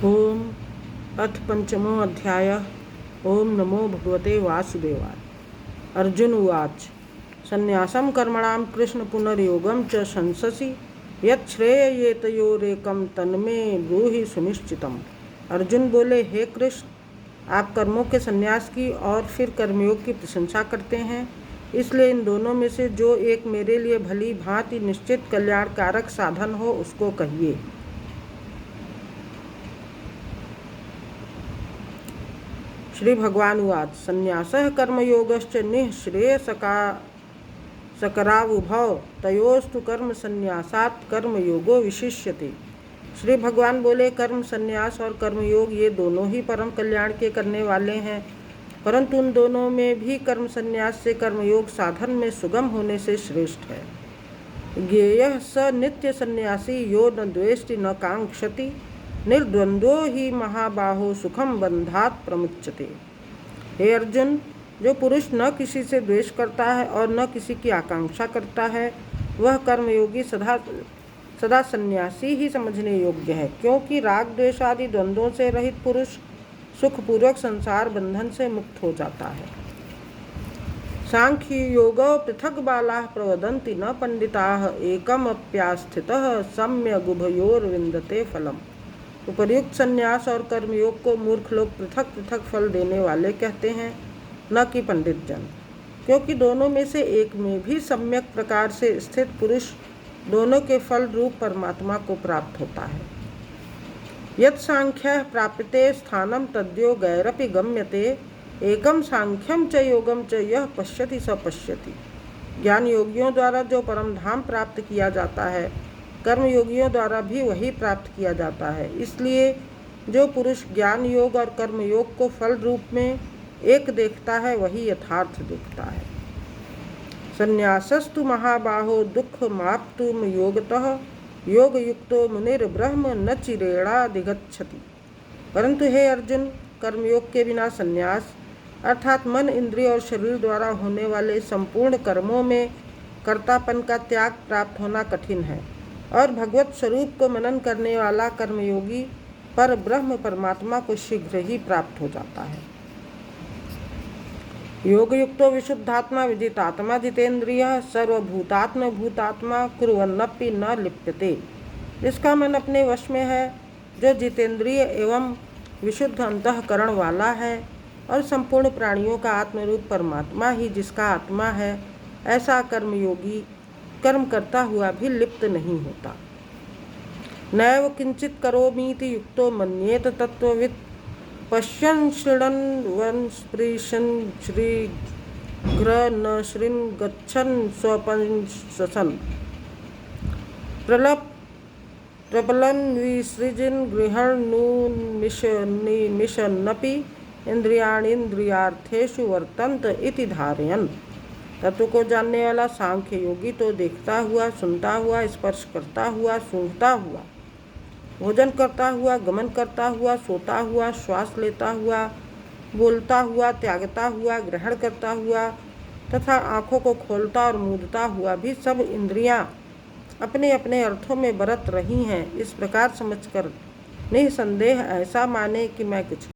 ओम अथ पंचमो अध्याय। ओम नमो भगवते वासुदेवाय। अर्जुन उवाच। संन्यासं कर्मणां कृष्ण पुनर्योगं च शंससि यत् श्रेययेतयोरेकं तन्मे ब्रूहि सुनिश्चितम्। अर्जुन बोले, हे कृष्ण, आप कर्मों के संन्यास की और फिर कर्मयोग की प्रशंसा करते हैं, इसलिए इन दोनों में से जो एक मेरे लिए भली भांति निश्चित कल्याणकारक साधन हो उसको कहिए। श्री भगवान उवाच। संन्यासः कर्मयोगश्च निःश्रेयसकरावुभौ तयोस्तु कर्म संन्यासात् कर्मयोगो विशिष्यते। श्री भगवान बोले, कर्म संन्यास और कर्मयोग ये दोनों ही परम कल्याण के करने वाले हैं, परंतु उन दोनों में भी कर्म संन्यास से कर्मयोग साधन में सुगम होने से श्रेष्ठ है। ज्ञेयः स नित्य संन्यासी यो न द्वेष्टि न कांक्षति निर्द्वंद्वो ही महाबाहो सुखम बंधात प्रमुच्यते। हे अर्जुन, जो पुरुष न किसी से द्वेष करता है और न किसी की आकांक्षा करता है, वह कर्मयोगी सदा सन्यासी ही समझने योग्य है, क्योंकि राग द्वेष आदि द्वंद्वों से रहित पुरुष सुखपूर्वक संसार बंधन से मुक्त हो जाता है। सांख्य योगो पृथक बालाः प्रवदन्ति न पंडिताः एकमप्यास्थितः सम्यग् उभयोर्विन्दते फलम्। उपर्युक्त संन्यास और कर्मयोग को मूर्ख लोग पृथक पृथक फल देने वाले कहते हैं, न कि पंडित जन, क्योंकि दोनों में से एक में भी सम्यक प्रकार से स्थित पुरुष दोनों के फल रूप परमात्मा को प्राप्त होता है। यत् सांख्यः प्राप्यते स्थानं तद्यो गैरपि गम्यते एकम सांख्यम च योगम च यह पश्यति स पश्यति। ज्ञान योगियों द्वारा जो परम धाम प्राप्त किया जाता है, कर्मयोगियों द्वारा भी वही प्राप्त किया जाता है। इसलिए जो पुरुष ज्ञान योग और कर्मयोग को फल रूप में एक देखता है, वही यथार्थ देखता है। संन्यासस्तु महाबाहो दुख माप्तुम योगतः योग युक्तो मुनिर्ब्रह्म न चिरेणाधिगच्छति। परंतु हे अर्जुन, कर्मयोग के बिना संन्यास अर्थात मन, इंद्रिय और शरीर द्वारा होने वाले संपूर्ण कर्मों में कर्तापन का त्याग प्राप्त होना कठिन है, और भगवत स्वरूप को मनन करने वाला कर्मयोगी पर ब्रह्म परमात्मा को शीघ्र ही प्राप्त हो जाता है। योग युक्तो विशुद्धात्मा विजितात्मा जितेंद्रियः सर्वभूतात्म भूतात्मा कुर्वन्नपि न लिप्यते। जिसका मन अपने वश में है, जो जितेंद्रिय एवं विशुद्ध अंतःकरण वाला है और संपूर्ण प्राणियों का आत्मरूप परमात्मा ही जिसका आत्मा है, ऐसा कर्मयोगी कर्म करता हुआ भी लिप्त नहीं होता। नैव किंचित करोमीति युक्तो मन्येत तत्त्ववित् पश्यन् शृण्वन् वन् स्पृशन् शीघ्र न श्रीन् गच्छन् स्वपन् शशन् प्रबलन् विसृजन् गृहन्नुन्मिषन्नपि इंद्रियाणीन्द्रियार्थेषु वर्तन्त इति धारयन्। तत्व को जानने वाला सांख्य योगी तो देखता हुआ, सुनता हुआ, स्पर्श करता हुआ, सूंघता हुआ, भोजन करता हुआ, गमन करता हुआ, सोता हुआ, श्वास लेता हुआ, बोलता हुआ, त्यागता हुआ, ग्रहण करता हुआ तथा आँखों को खोलता और मूंदता हुआ भी सब इंद्रियां अपने अपने अर्थों में बरत रही हैं, इस प्रकार समझकर निसंदेह ऐसा माने कि मैं कुछ